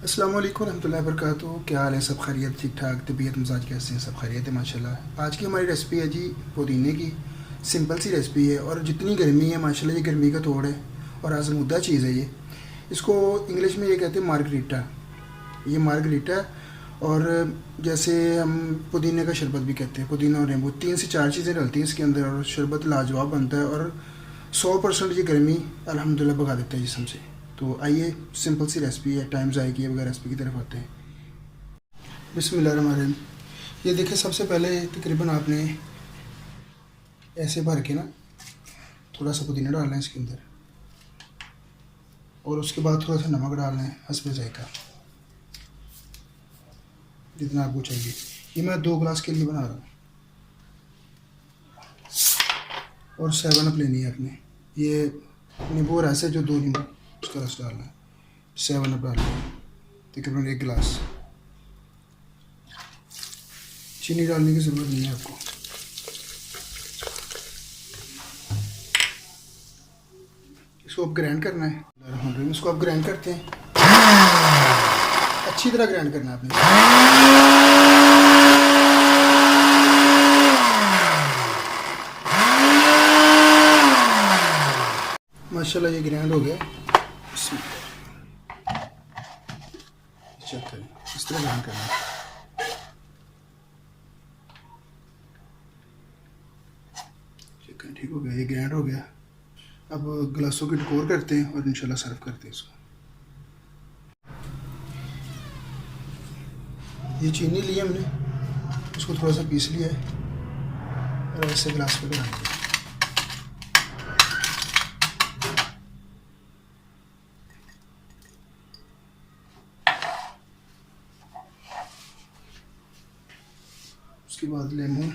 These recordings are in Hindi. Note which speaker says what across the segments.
Speaker 1: अस्सलाम वालेकुम रहमतुल्लाहि व बरकातुहू। क्या हाल है? सब खैरियत, ठीक ठाक? तबीयत मिजाज कैसे हैं? सब खैरियत है माशाल्लाह। आज की हमारी रेसिपी है जी पुदीने की। सिंपल सी रेसिपी है और जितनी गर्मी है माशाल्लाह ये गर्मी का तोड़ है और आजमुद्दा चीज़ है ये। इसको इंग्लिश में ये कहते हैं मार्गरीटा। ये मार्गरीटा है। और जैसे हम पुदीने का शरबत भी कहते हैं, पुदीना और नींबू 3 से 4 चीज़ें डलती हैं इसके अंदर और शरबत लाजवाब बनता है और 100% ये गर्मी अल्हम्दुलिल्लाह भगा देता है जिस्म से। तो आइए, सिंपल सी रेसिपी है, टाइम ज़ाया किए बगैर रेसिपी की तरफ आते हैं। बिस्मिल्लाहिर्रहमानिर्रहीम। ये देखिए, सबसे पहले तकरीबन आपने ऐसे भर के ना थोड़ा सा पुदीना डालना है इसके अंदर और उसके बाद थोड़ा सा नमक डालना है हस्बे ज़ायका, जितना आपको चाहिए। ये मैं 2 गिलास के लिए बना रहा हूँ। और 7 अप लेनी है आपने। ये नींबू और ऐसे जो 2 नींबू उसका रस डालना है। 7 अप डालना है तकरीबन 1 गिलास। चीनी डालने की ज़रूरत नहीं है आपको। इसको अब ग्राइंड करना है। इसको अब ग्राइंड करते हैं, अच्छी तरह ग्राइंड करना है आपने। माशाल्लाह ये ग्राइंड हो गया। चेक करें, इस तरह ग्राइंड करना है। ठीक हो गया, ये ग्राइंड हो गया। अब गिलासों की डेकोर करते हैं और इंशाल्लाह सर्व करते हैं इसको। ये चीनी ली हमने, उसको थोड़ा सा पीस लिया है और ऐसे गिलास पे डाल दिया। उसके बाद लेमन,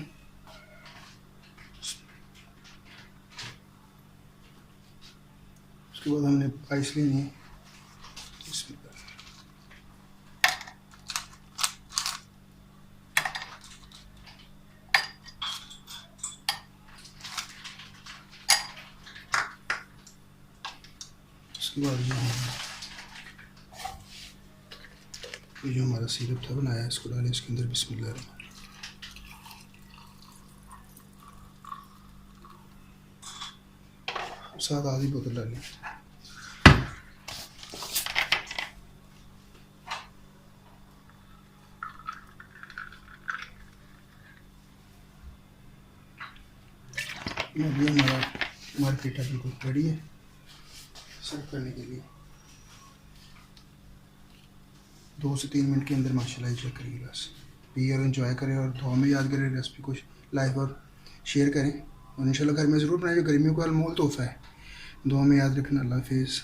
Speaker 1: उसके बाद हमने आइस लेनी है। उसके बाद ये जो हमारा सिरप था बनाया इसको डालें इसके अंदर। बिस्मिल्लाह। साथ आधी बोतल डालें। अभी हमारा मार्केट बिल्कुल रेडी है सर्व करने के लिए। 2 से 3 मिनट के अंदर माशाल्लाह चेक करिए, बस पिए और एंजॉय करें और दुआ में याद करें रेसिपी को, लाइक और शेयर करें और इंशाल्लाह घर में ज़रूर बनाएं। जो गर्मियों का अनमोल तोहफ़ा है। दुआ में याद रखना। अल्लाह हाफिज़।